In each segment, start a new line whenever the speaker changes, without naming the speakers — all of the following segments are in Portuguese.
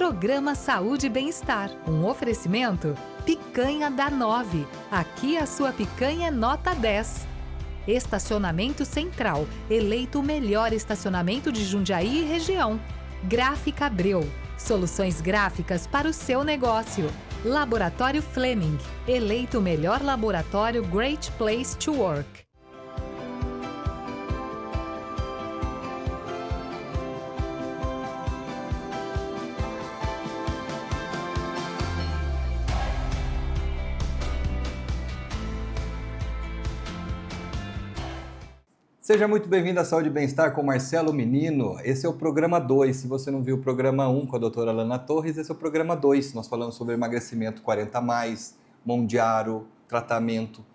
Programa Saúde e Bem-Estar. Um oferecimento Picanha da 9. Aqui a sua picanha é nota 10. Estacionamento Central, eleito o melhor estacionamento de Jundiaí e região. Gráfica Abreu, soluções gráficas para o seu negócio. Laboratório Fleming, eleito o melhor laboratório Great Place to Work.
Seja muito bem-vindo à Saúde e Bem-Estar com Marcelo Menino. Esse é o programa 2. Se você não viu o programa 1 com a doutora Alana Torres, esse é o programa 2. Nós falamos sobre emagrecimento 40+, Mondiaro, tratamento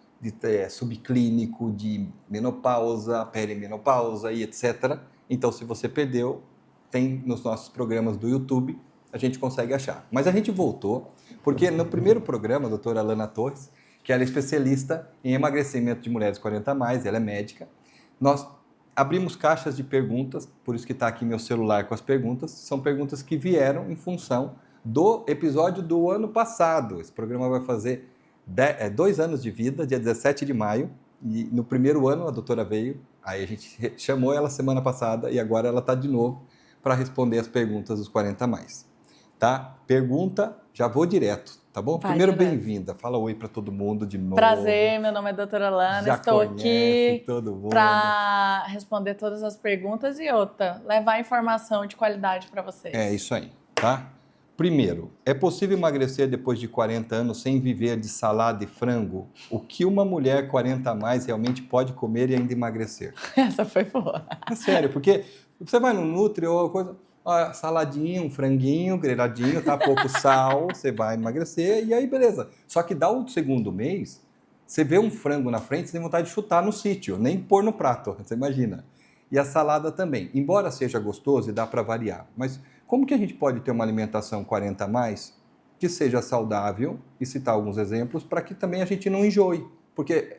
subclínico, de menopausa, perimenopausa e etc. Então, se você perdeu, tem nos nossos programas do YouTube, a gente consegue achar. Mas a gente voltou, porque no primeiro programa, a doutora Alana Torres, que ela é especialista em emagrecimento de mulheres 40+, ela é médica, nós abrimos caixas de perguntas, por isso que está aqui meu celular com as perguntas. São perguntas que vieram em função do episódio do ano passado. Esse programa vai fazer 2 anos de vida, dia 17 de maio. E no primeiro ano a doutora veio, aí a gente chamou ela semana passada e agora ela está de novo para responder as perguntas dos 40+. Tá? Pergunta, já vou direto. Tá bom?
Vai,
primeiro,
direto.
bem-vinda. Fala oi para todo mundo de novo.
Prazer, meu nome é doutora Alana,
Já
estou aqui para responder todas as perguntas e outra, levar informação de qualidade para vocês.
É isso aí, tá? Primeiro, é possível emagrecer depois de 40 anos sem viver de salada e frango? O que uma mulher 40+ realmente pode comer e ainda emagrecer?
Essa foi boa.
É sério, porque você vai no Nutri ou coisa... saladinho, um franguinho, grelhadinho, tá? Pouco sal, você vai emagrecer e aí beleza. Só que dá o segundo mês, você vê um frango na frente, você tem vontade de chutar no sítio, nem pôr no prato, você imagina. E a salada também, embora seja gostoso e dá para variar. Mas como que a gente pode ter uma alimentação 40+ que seja saudável, e citar alguns exemplos, para que também a gente não enjoe? Porque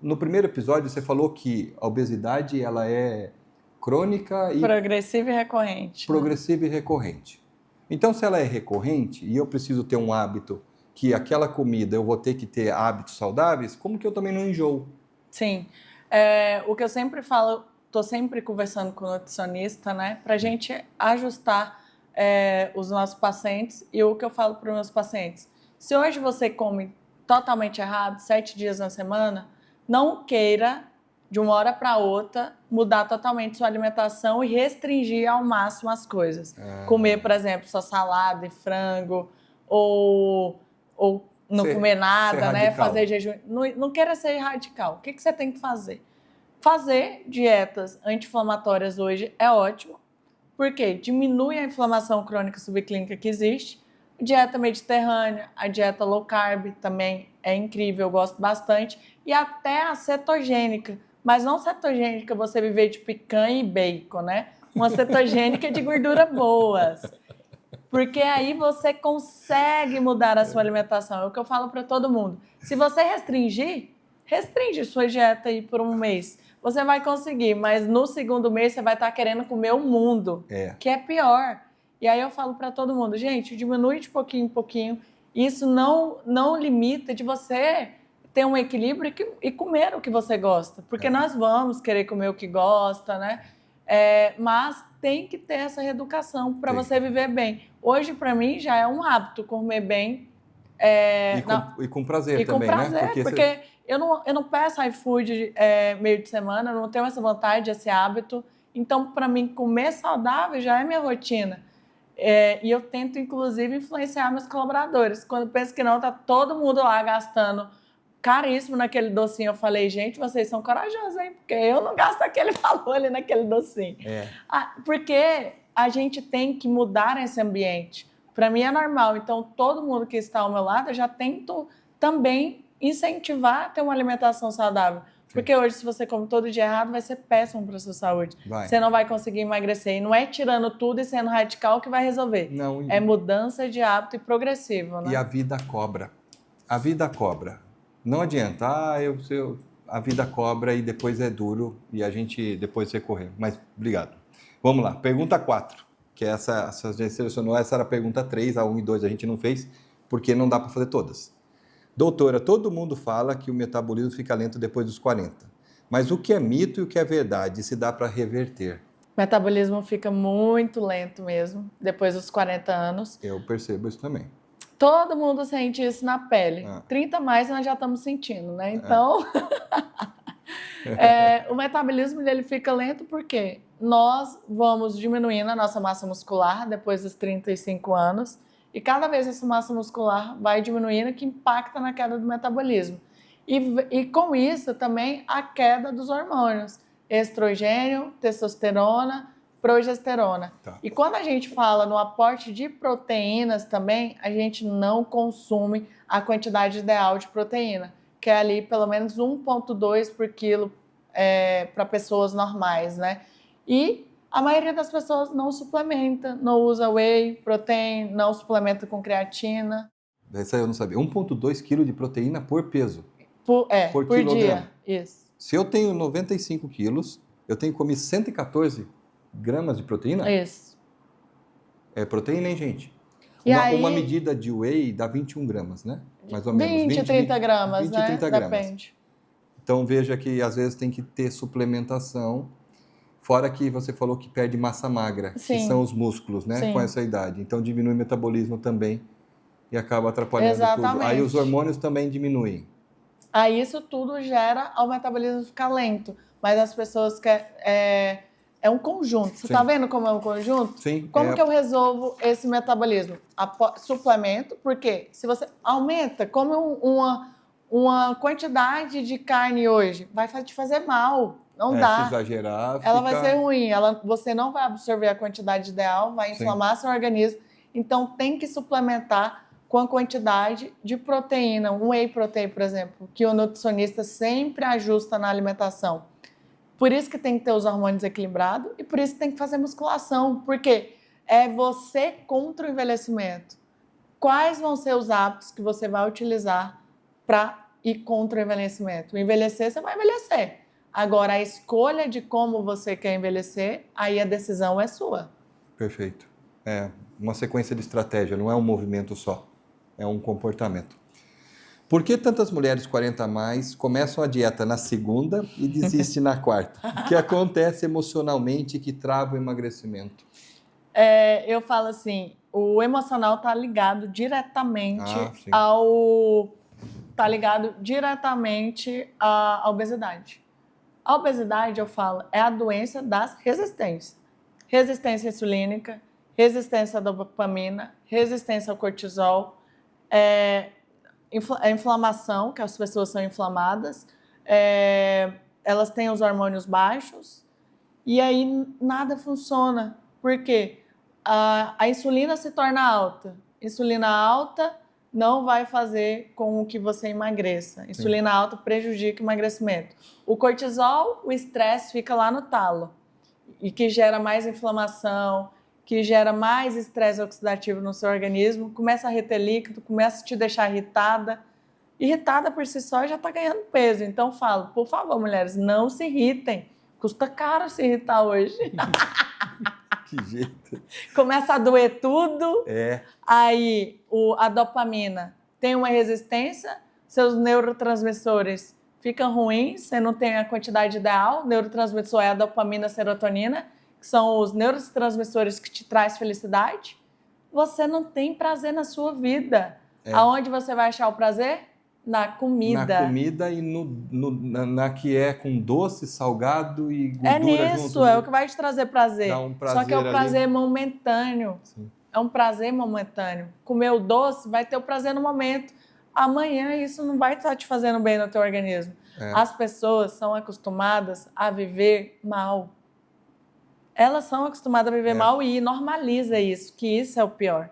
no primeiro episódio você falou que a obesidade ela é crônica e...
Progressiva e recorrente.
Progressiva e recorrente. Então, se ela é recorrente e eu preciso ter um hábito que aquela comida eu vou ter que ter hábitos saudáveis, como que eu também não enjoo?
Sim. O que eu sempre falo, estou sempre conversando com o nutricionista, né? Para a gente ajustar os nossos pacientes e o que eu falo para os meus pacientes. Se hoje você come totalmente errado, 7 dias na semana, não queira de uma hora para outra, mudar totalmente sua alimentação e restringir ao máximo as coisas. Comer, por exemplo, só salada e frango, ou não comer nada, né? Fazer jejum. Não queira ser radical. O que você tem que fazer? Fazer dietas anti-inflamatórias hoje é ótimo, porque diminui a inflamação crônica subclínica que existe. Dieta mediterrânea, a dieta low carb também é incrível, eu gosto bastante. E até a cetogênica. Mas não cetogênica você viver de picanha e bacon, né? Uma cetogênica de gordura boas. Porque aí você consegue mudar a sua alimentação. É o que eu falo para todo mundo. Se você restringe sua dieta aí por um mês. Você vai conseguir, mas no segundo mês você vai estar querendo comer o mundo, que é pior. E aí eu falo para todo mundo, gente, diminui de pouquinho em pouquinho. Isso não limita de você ter um equilíbrio e comer o que você gosta. Porque nós vamos querer comer o que gosta, né? Mas tem que ter essa reeducação para você viver bem. Hoje, para mim, já é um hábito comer bem.
E com prazer
e
também,
com prazer,
né?
Porque eu não peço iFood meio de semana, eu não tenho essa vontade, esse hábito. Então, para mim, comer saudável já é minha rotina. E eu tento, inclusive, influenciar meus colaboradores. Quando eu penso que não, tá todo mundo lá gastando caríssimo naquele docinho. Eu falei, gente, vocês são corajosos, hein? Porque eu não gasto aquele valor ali naquele docinho. Porque a gente tem que mudar esse ambiente. Para mim é normal. Então, todo mundo que está ao meu lado, eu já tento também incentivar a ter uma alimentação saudável. Porque hoje, se você come todo dia errado, vai ser péssimo para a sua saúde. Você não vai conseguir emagrecer. E não é tirando tudo e sendo radical que vai resolver.
Não,
é mudança de hábito e progressivo, né?
E a vida cobra. A vida cobra. Não adianta, a vida cobra e depois é duro e a gente depois recorrer. Mas obrigado. Vamos lá, pergunta 4, que essa a gente selecionou, essa era a pergunta 3, a 1 e 2 a gente não fez, porque não dá para fazer todas. Doutora, todo mundo fala que o metabolismo fica lento depois dos 40. Mas o que é mito e o que é verdade? Se dá para reverter?
O metabolismo fica muito lento mesmo, depois dos 40 anos.
Eu percebo isso também.
Todo mundo sente isso na pele. 30 mais nós já estamos sentindo, né? Então, o metabolismo dele fica lento porque nós vamos diminuindo a nossa massa muscular depois dos 35 anos e cada vez essa massa muscular vai diminuindo, que impacta na queda do metabolismo. E com isso também a queda dos hormônios, estrogênio, testosterona, progesterona.
Tá.
E quando a gente fala no aporte de proteínas também, a gente não consome a quantidade ideal de proteína, que é ali pelo menos 1,2 por quilo para pessoas normais, né? E a maioria das pessoas não suplementa, não usa whey protein, não suplementa com creatina.
Essa eu não sabia. 1,2 kg de proteína por peso.
Por
quilograma.
dia, isso.
Se eu tenho 95 quilos, eu tenho que comer 114 gramas de proteína?
Isso.
É proteína, hein, gente? Uma medida de whey dá 21 gramas, né? Mais ou menos.
20, 30 gramas,
20,
né?
30 gramas.
Depende.
Então veja que às vezes tem que ter suplementação. Fora que você falou que perde massa magra,
Sim.
que são os músculos, né?
Sim.
Com essa idade. Então diminui o metabolismo também e acaba atrapalhando
Exatamente.
tudo. Aí os hormônios também diminuem.
Aí isso tudo gera o metabolismo ficar lento. Mas as pessoas querem... É um conjunto. Você está vendo como é um conjunto?
Sim.
Como que eu resolvo esse metabolismo? Suplemento, porque se você aumenta, come uma quantidade de carne hoje, vai te fazer mal. Não dá.
Se exagerar,
ela vai ser ruim. Você não vai absorver a quantidade ideal, vai inflamar seu organismo. Então tem que suplementar com a quantidade de proteína, um whey protein, por exemplo, que o nutricionista sempre ajusta na alimentação. Por isso que tem que ter os hormônios equilibrados e por isso que tem que fazer musculação, porque é você contra o envelhecimento. Quais vão ser os hábitos que você vai utilizar para ir contra o envelhecimento? O envelhecer, você vai envelhecer. Agora, a escolha de como você quer envelhecer, aí a decisão é sua.
Perfeito. É uma sequência de estratégia, não é um movimento só, é um comportamento. Por que tantas mulheres 40 a mais começam a dieta na segunda e desistem na quarta? O que acontece emocionalmente que trava o emagrecimento?
Eu falo assim, o emocional está ligado diretamente à obesidade. A obesidade, eu falo, é a doença das resistências. Resistência insulínica, resistência à dopamina, resistência ao cortisol, a inflamação, que as pessoas são inflamadas, elas têm os hormônios baixos e aí nada funciona. Por quê? A insulina se torna alta. Insulina alta não vai fazer com que você emagreça. Insulina alta prejudica o emagrecimento. O cortisol, o estresse fica lá no talo e que gera mais inflamação, que gera mais estresse oxidativo no seu organismo, começa a reter líquido, começa a te deixar irritada. Irritada por si só já está ganhando peso. Então falo, por favor, mulheres, não se irritem. Custa caro se irritar hoje.
Que jeito.
Começa a doer tudo.
Aí
a dopamina tem uma resistência, seus neurotransmissores ficam ruins, você não tem a quantidade ideal. O neurotransmissor é a dopamina, a serotonina, que são os neurotransmissores que te traz felicidade. Você não tem prazer na sua vida. Aonde você vai achar o prazer? Na comida.
Na comida e na que é com doce, salgado e gordura
junto. É nisso, é o que vai te trazer prazer.
Dá um prazer.
Só que é o prazer momentâneo.
Sim.
É um prazer momentâneo. Comer o doce vai ter o prazer no momento. Amanhã isso não vai estar te fazendo bem no teu organismo. As pessoas são acostumadas a viver mal. Elas são acostumadas a viver mal e normaliza isso, que isso é o pior.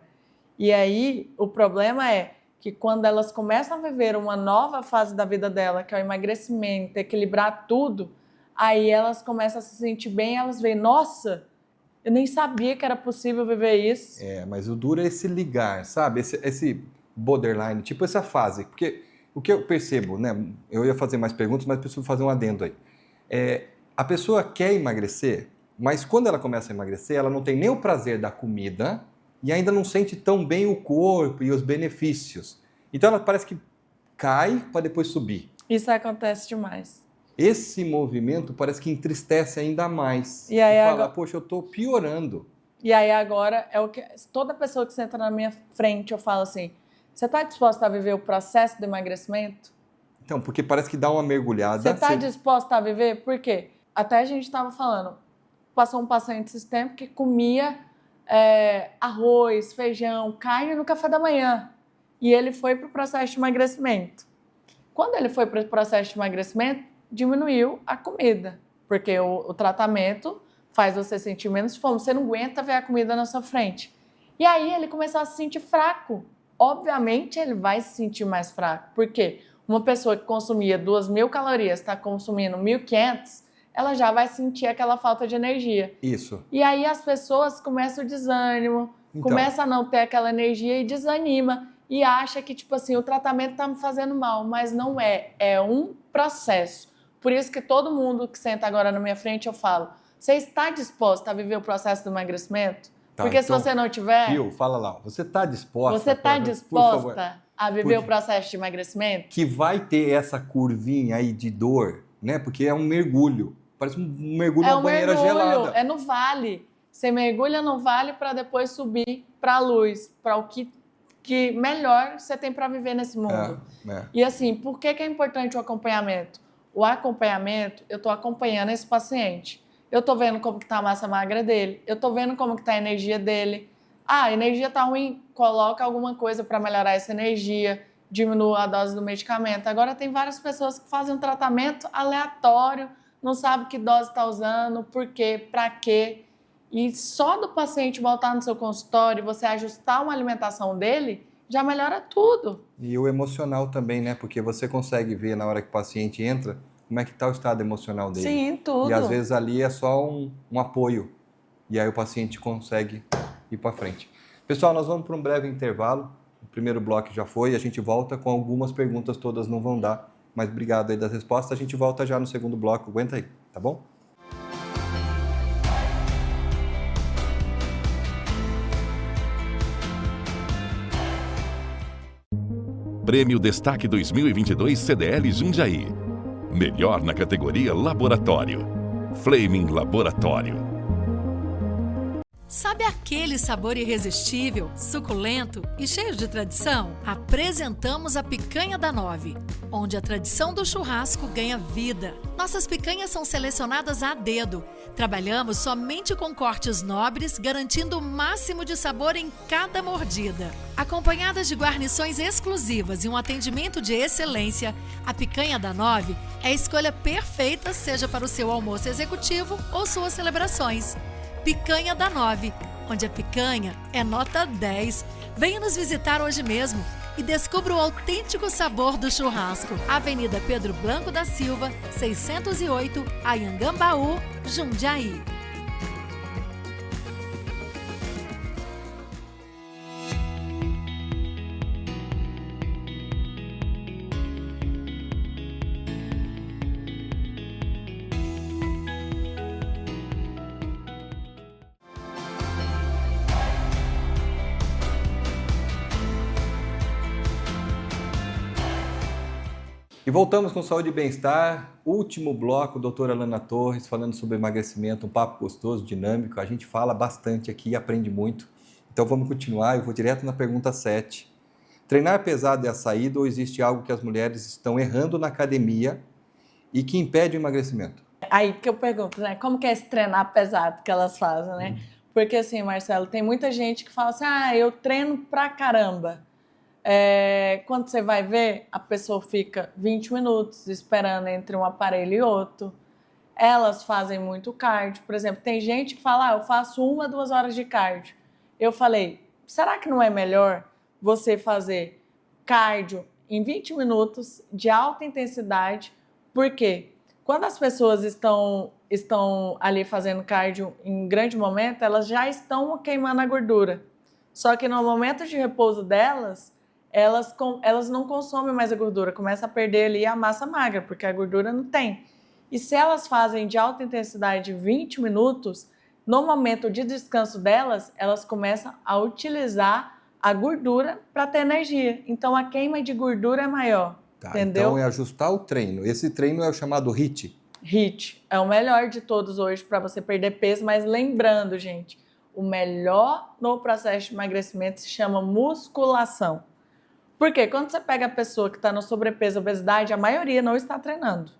E aí, o problema é que quando elas começam a viver uma nova fase da vida dela, que é o emagrecimento, equilibrar tudo, aí elas começam a se sentir bem, elas veem, nossa, eu nem sabia que era possível viver isso.
Mas o duro é esse ligar, sabe? Esse borderline, tipo essa fase. Porque o que eu percebo, né? Eu ia fazer mais perguntas, mas preciso fazer um adendo aí. A pessoa quer emagrecer, Mas quando ela começa a emagrecer, ela não tem nem o prazer da comida e ainda não sente tão bem o corpo e os benefícios. Então ela parece que cai para depois subir.
Isso acontece demais.
Esse movimento parece que entristece ainda mais.
E aí
fala,
agora...
poxa, eu estou piorando.
E aí agora, é o que toda pessoa que senta na minha frente, eu falo assim, você está disposta a viver o processo do emagrecimento?
Então, porque parece que dá uma mergulhada.
Você está disposta a viver? Por quê? Até a gente estava falando, passou um paciente esses tempos que comia arroz, feijão, carne no café da manhã. E ele foi para o processo de emagrecimento. Quando ele foi para o processo de emagrecimento, diminuiu a comida, porque o tratamento faz você sentir menos fome, você não aguenta ver a comida na sua frente. E aí ele começou a se sentir fraco. Obviamente ele vai se sentir mais fraco, porque uma pessoa que consumia 2.000 calorias está consumindo 1.500, ela já vai sentir aquela falta de energia.
Isso.
E aí as pessoas começam o desânimo, começam a não ter aquela energia e desanima. E acha que, tipo assim, o tratamento está me fazendo mal, mas não é. É um processo. Por isso que todo mundo que senta agora na minha frente, eu falo, você está disposta a viver o processo do emagrecimento?
Tá,
porque
então,
se você não tiver...
Fio, fala lá, você está disposta...
Você está disposta a viver o processo de emagrecimento?
Que vai ter essa curvinha aí de dor, né? Porque é um mergulho. Parece um mergulho numa banheira gelada.
É no vale. Você mergulha no vale para depois subir para a luz, para o que melhor você tem para viver nesse mundo. E assim, por que é importante o acompanhamento? O acompanhamento, eu estou acompanhando esse paciente. Eu estou vendo como que está a massa magra dele, eu estou vendo como que está a energia dele. Ah, a energia está ruim, coloca alguma coisa para melhorar essa energia, diminua a dose do medicamento. Agora tem várias pessoas que fazem um tratamento aleatório, não sabe que dose está usando, por quê, para quê. E só do paciente voltar no seu consultório e você ajustar uma alimentação dele, já melhora tudo.
E o emocional também, né? Porque você consegue ver na hora que o paciente entra como é que está o estado emocional dele.
Sim, tudo.
E às vezes ali é só um apoio. E aí o paciente consegue ir para frente. Pessoal, nós vamos para um breve intervalo. O primeiro bloco já foi. A gente volta com algumas perguntas, todas não vão dar. Mas obrigado aí das respostas. A gente volta já no segundo bloco. Aguenta aí, tá bom?
Prêmio Destaque 2022 CDL Jundiaí. Melhor na categoria Laboratório. Flaming Laboratório.
Sabe aquele sabor irresistível, suculento e cheio de tradição? Apresentamos a Picanha da 9, onde a tradição do churrasco ganha vida. Nossas picanhas são selecionadas a dedo. Trabalhamos somente com cortes nobres, garantindo o máximo de sabor em cada mordida. Acompanhadas de guarnições exclusivas e um atendimento de excelência, a Picanha da 9 é a escolha perfeita, seja para o seu almoço executivo ou suas celebrações. Picanha da 9, onde a picanha é nota 10. Venha nos visitar hoje mesmo e descubra o autêntico sabor do churrasco. Avenida Pedro Blanco da Silva, 608, Anhangambaú, Jundiaí.
E voltamos com Saúde e Bem-Estar, último bloco, doutora Alana Torres, falando sobre emagrecimento, um papo gostoso, dinâmico, a gente fala bastante aqui e aprende muito. Então vamos continuar, eu vou direto na pergunta 7. Treinar pesado é a saída ou existe algo que as mulheres estão errando na academia e que impede o emagrecimento?
Aí que eu pergunto, né, como que é esse treinar pesado que elas fazem, né? Porque assim, Marcelo, tem muita gente que fala assim, eu treino pra caramba. Quando você vai ver, a pessoa fica 20 minutos esperando entre um aparelho e outro. Elas fazem muito cardio. Por exemplo, tem gente que fala, eu faço 1 a 2 horas de cardio. Eu falei, será que não é melhor você fazer cardio em 20 minutos de alta intensidade? Por quê? Quando as pessoas estão ali fazendo cardio em grande momento, elas já estão queimando a gordura. Só que no momento de repouso delas, elas não consomem mais a gordura, começa a perder ali a massa magra, porque a gordura não tem. E se elas fazem de alta intensidade 20 minutos, no momento de descanso delas, elas começam a utilizar a gordura para ter energia. Então, a queima de gordura é maior,
Tá,
entendeu?
então é ajustar o treino. Esse treino é o chamado HIIT.
HIIT é o melhor de todos hoje para você perder peso, mas lembrando, gente, o melhor no processo de emagrecimento se chama musculação. Por quê? Quando você pega a pessoa que está no sobrepeso e obesidade, a maioria não está treinando.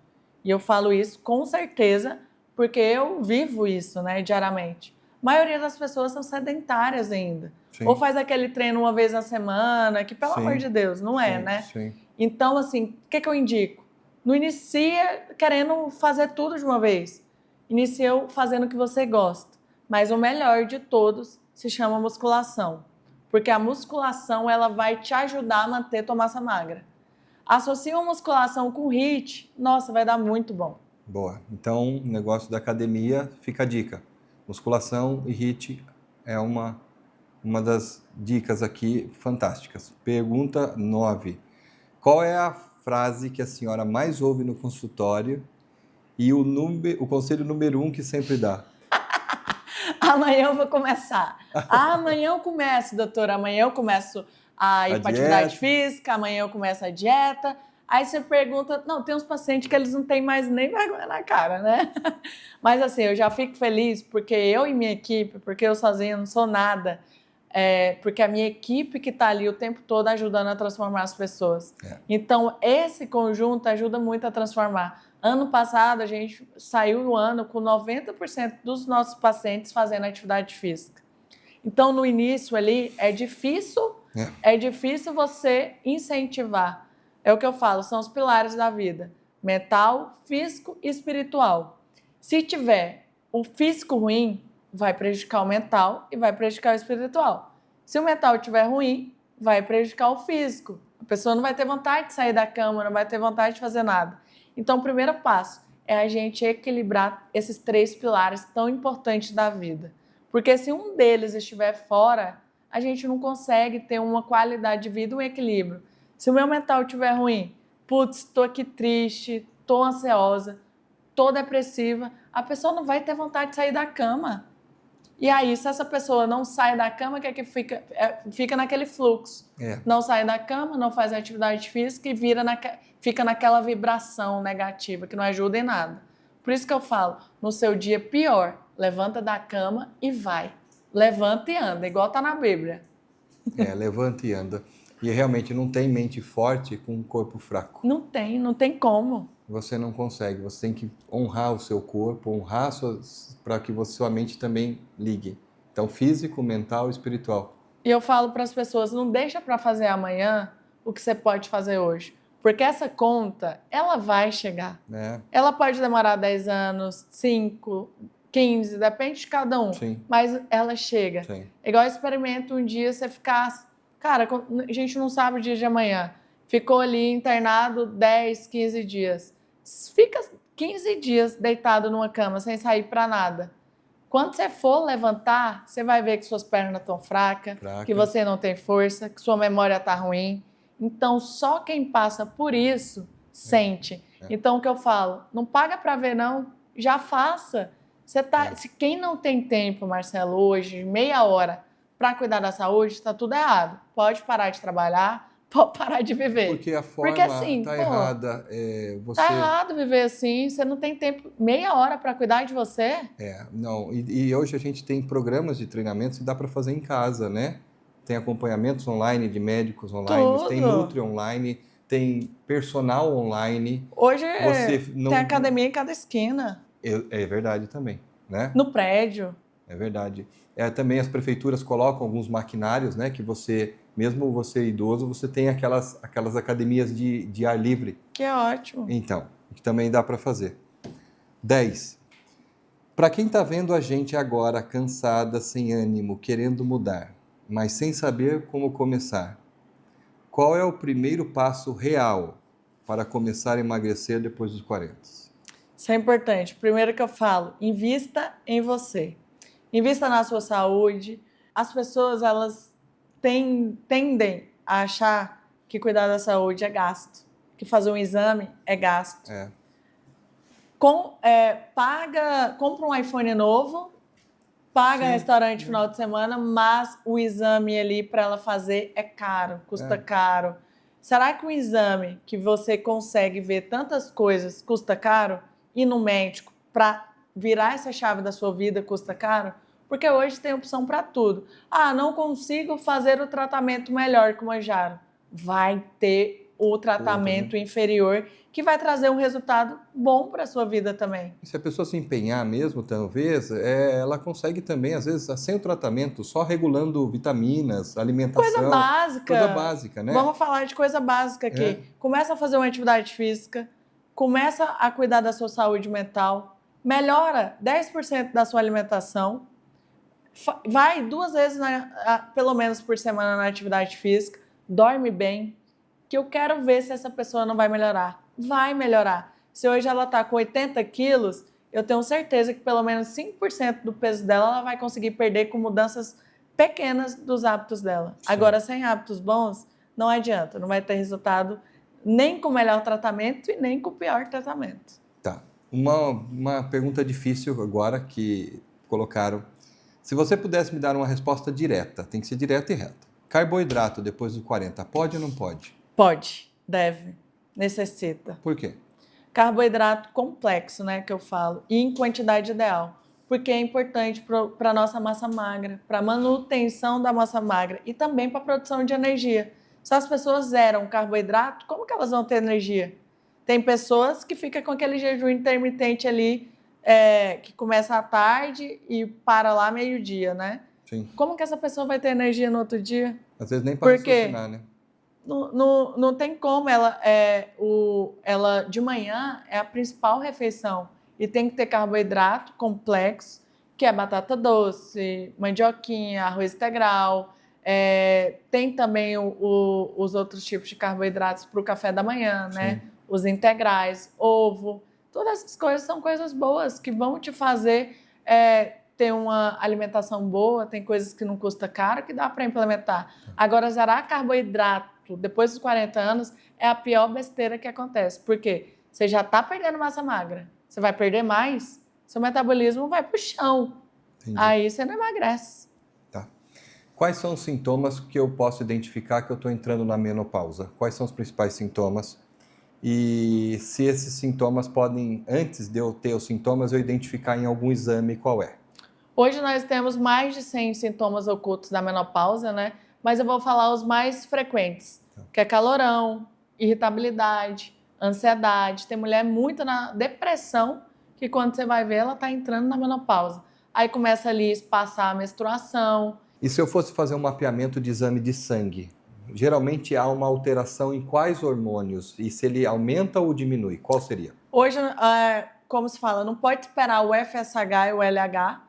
E eu falo isso com certeza porque eu vivo isso, né, diariamente. A maioria das pessoas são sedentárias ainda.
Sim.
Ou faz aquele treino uma vez na semana, que pelo amor de Deus, não é, né?
Sim.
Então, assim, o que eu indico? Não inicia querendo fazer tudo de uma vez. Inicia fazendo o que você gosta. Mas o melhor de todos se chama musculação. Porque a musculação, ela vai te ajudar a manter tua massa magra. Associa uma musculação com HIIT, nossa, vai dar muito bom.
Boa. Então, o negócio da academia, fica a dica. Musculação e HIIT é uma das dicas aqui fantásticas. Pergunta 9. Qual é a frase que a senhora mais ouve no consultório e o conselho número 1 que sempre dá?
Amanhã eu vou começar. Amanhã eu começo, doutora. Amanhã eu começo a ir para atividade física, amanhã eu começo a dieta. Aí você pergunta, não, tem uns pacientes que eles não têm mais nem vergonha na cara, né? Mas assim, eu já fico feliz porque eu e minha equipe, porque eu sozinha não sou nada, porque a minha equipe que está ali o tempo todo ajudando a transformar as pessoas. Então, esse conjunto ajuda muito a transformar. Ano passado, a gente saiu no ano com 90% dos nossos pacientes fazendo atividade física. Então, no início ali, é difícil você incentivar. É o que eu falo, são os pilares da vida. Mental, físico e espiritual. Se tiver o físico ruim, vai prejudicar o mental e vai prejudicar o espiritual. Se o mental estiver ruim, vai prejudicar o físico. A pessoa não vai ter vontade de sair da cama, não vai ter vontade de fazer nada. Então, o primeiro passo é a gente equilibrar esses 3 pilares tão importantes da vida. Porque se um deles estiver fora, a gente não consegue ter uma qualidade de vida, um equilíbrio. Se o meu mental estiver ruim, putz, estou aqui triste, estou ansiosa, estou depressiva, a pessoa não vai ter vontade de sair da cama. E aí, se essa pessoa não sai da cama, o que é que fica? Fica naquele fluxo. Não sai da cama, não faz atividade física e fica naquela vibração negativa, que não ajuda em nada. Por isso que eu falo, no seu dia pior, levanta da cama e vai. Levanta e anda, igual está na Bíblia.
Levanta e anda. E realmente não tem mente forte com um corpo fraco.
Não tem como.
Você não consegue, você tem que honrar o seu corpo, honrar para que sua mente também ligue. Então, físico, mental e espiritual.
E eu falo para as pessoas, não deixa para fazer amanhã o que você pode fazer hoje. Porque essa conta, ela vai chegar. Ela pode demorar 10 anos, 5, 15, depende de cada um.
Sim.
Mas ela chega.
Sim.
É igual experimento um dia você ficar... Cara, a gente não sabe o dia de amanhã. Ficou ali internado 10, 15 dias. Fica 15 dias deitado numa cama sem sair para nada. Quando você for levantar, você vai ver que suas pernas estão fracas, que você não tem força, que sua memória está ruim. Então, só quem passa por isso sente. Então, o que eu falo? Não paga para ver, não. Já faça. Se quem não tem tempo, Marcelo, hoje, meia hora, para cuidar da saúde, está tudo errado. Pode parar de trabalhar, pode parar de viver.
Porque a forma está errada.
Tá errado viver assim, você não tem tempo, meia hora para cuidar de você?
Não. E hoje a gente tem programas de treinamento que dá para fazer em casa, né? Tem acompanhamentos online de médicos online, tem Nutri online, tem personal online.
Hoje tem academia em cada esquina.
É verdade também, né?
No prédio.
É verdade. Também as prefeituras colocam alguns maquinários, né? Que você, mesmo você idoso, você tem aquelas academias de ar livre.
Que é ótimo.
Então, que também dá para fazer. 10. Para quem está vendo a gente agora cansada, sem ânimo, querendo mudar, mas sem saber como começar, qual é o primeiro passo real para começar a emagrecer depois dos 40?
Isso é importante. Primeiro que eu falo, invista em você. Invista na sua saúde. As pessoas, elas tendem a achar que cuidar da saúde é gasto, que fazer um exame é gasto. compra um iPhone novo, paga restaurante final de semana, mas o exame ali para ela fazer é caro, custa caro. Será que o exame que você consegue ver tantas coisas custa caro? Ir no médico para virar essa chave da sua vida custa caro? Porque hoje tem opção para tudo. Ah, não consigo fazer o tratamento melhor que o Mounjaro. Vai ter o tratamento inferior que vai trazer um resultado bom para a sua vida também.
E se a pessoa se empenhar mesmo, talvez, ela consegue também, às vezes, sem o tratamento, só regulando vitaminas, alimentação.
Coisa básica.
Coisa básica, né?
Vamos falar de coisa básica aqui. Começa a fazer uma atividade física, começa a cuidar da sua saúde mental, melhora 10% da sua alimentação, vai 2 vezes, pelo menos por semana na atividade física, dorme bem, que eu quero ver se essa pessoa não vai melhorar. Vai melhorar. Se hoje ela está com 80 quilos, eu tenho certeza que pelo menos 5% do peso dela ela vai conseguir perder com mudanças pequenas dos hábitos dela. Sim. Agora, sem hábitos bons, não adianta. Não vai ter resultado nem com o melhor tratamento e nem com o pior tratamento.
Tá. Uma pergunta difícil agora que colocaram. Se você pudesse me dar uma resposta direta, tem que ser direta e reta. Carboidrato depois dos 40, pode ou não pode?
Pode, deve, necessita.
Por quê?
Carboidrato complexo, né, que eu falo, e em quantidade ideal, porque é importante para a nossa massa magra, para a manutenção da massa magra e também para a produção de energia. Se as pessoas zeram carboidrato, como que elas vão ter energia? Tem pessoas que ficam com aquele jejum intermitente ali, que começa à tarde e para lá meio-dia, né?
Sim.
Como que essa pessoa vai ter energia no outro dia?
Às vezes nem para raciocinar, né?
Não tem como, ela de manhã é a principal refeição e tem que ter carboidrato complexo, que é batata doce, mandioquinha, arroz integral, tem também os outros tipos de carboidratos para o café da manhã, né? Os integrais, ovo, todas essas coisas são coisas boas que vão te fazer ter uma alimentação boa, tem coisas que não custa caro que dá para implementar. Agora, zerar carboidrato depois dos 40 anos é a pior besteira que acontece. Por quê? Você já está perdendo massa magra. Você vai perder mais, seu metabolismo vai para o chão. Entendi. Aí você não emagrece.
Tá. Quais são os sintomas que eu posso identificar que eu estou entrando na menopausa? Quais são os principais sintomas? E se esses sintomas podem, antes de eu ter os sintomas, eu identificar em algum exame qual é?
Hoje nós temos mais de 100 sintomas ocultos da menopausa, né? Mas eu vou falar os mais frequentes, que é calorão, irritabilidade, ansiedade. Tem mulher muito na depressão, que quando você vai ver, ela está entrando na menopausa. Aí começa ali a espaçar a menstruação.
E se eu fosse fazer um mapeamento de exame de sangue? Geralmente há uma alteração em quais hormônios? E se ele aumenta ou diminui? Qual seria?
Hoje, como se fala, não pode esperar o FSH e o LH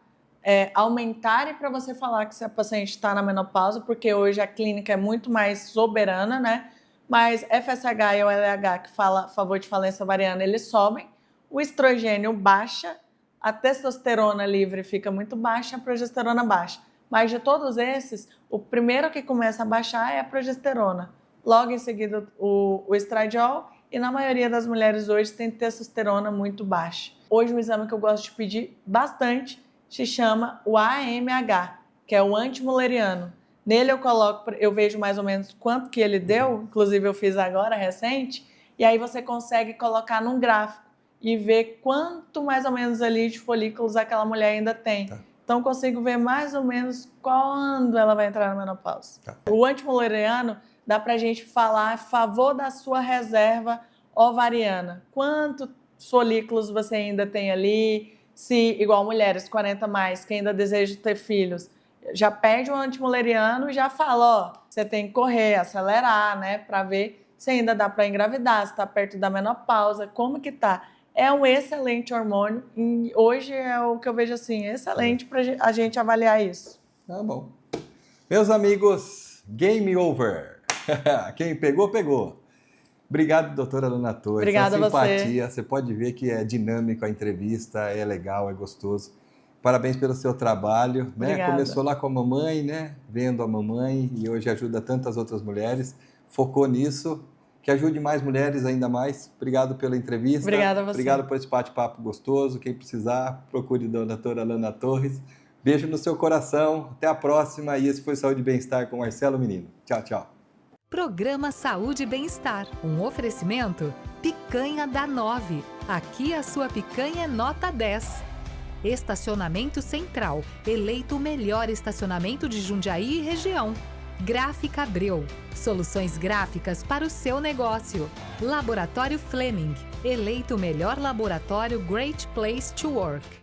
aumentarem para você falar que esse paciente está na menopausa, porque hoje a clínica é muito mais soberana, né? Mas FSH e o LH, que fala a favor de falência ovariana, eles sobem, o estrogênio baixa, a testosterona livre fica muito baixa, a progesterona baixa. Mas de todos esses, o primeiro que começa a baixar é a progesterona. Logo em seguida, o estradiol, e na maioria das mulheres hoje tem testosterona muito baixa. Hoje, um exame que eu gosto de pedir bastante se chama o AMH, que é o antimuleriano. Nele eu vejo mais ou menos quanto que ele deu, inclusive eu fiz agora, recente, e aí você consegue colocar num gráfico e ver quanto mais ou menos ali de folículos aquela mulher ainda tem. Tá. Então consigo ver mais ou menos quando ela vai entrar na menopausa. Tá. O antimuleriano dá pra gente falar a favor da sua reserva ovariana. Quantos folículos você ainda tem ali? Se, igual mulheres 40 mais, que ainda desejam ter filhos, já pede o antimuleriano e já fala, você tem que correr, acelerar, né, para ver se ainda dá para engravidar, se está perto da menopausa, como que tá. É um excelente hormônio e hoje é o que eu vejo assim, excelente para a gente avaliar isso.
Tá bom. Meus amigos, game over. Quem pegou, pegou. Obrigado, doutora Alana Torres.
Obrigada a
simpatia. Você pode ver que é dinâmico a entrevista, é legal, é gostoso. Parabéns pelo seu trabalho. Né? Começou lá com a mamãe, né? Vendo a mamãe e hoje ajuda tantas outras mulheres. Focou nisso que ajude mais mulheres ainda mais. Obrigado pela entrevista.
Obrigada a você.
Obrigado por esse bate-papo gostoso. Quem precisar, procure a doutora Alana Torres. Beijo no seu coração. Até a próxima. E esse foi Saúde e Bem-Estar com Marcelo Menino. Tchau, tchau.
Programa Saúde e Bem-Estar. Um oferecimento Picanha da 9. Aqui a sua picanha é nota 10. Estacionamento Central. Eleito o melhor estacionamento de Jundiaí e região. Gráfica Abreu. Soluções gráficas para o seu negócio. Laboratório Fleming. Eleito o melhor laboratório Great Place to Work.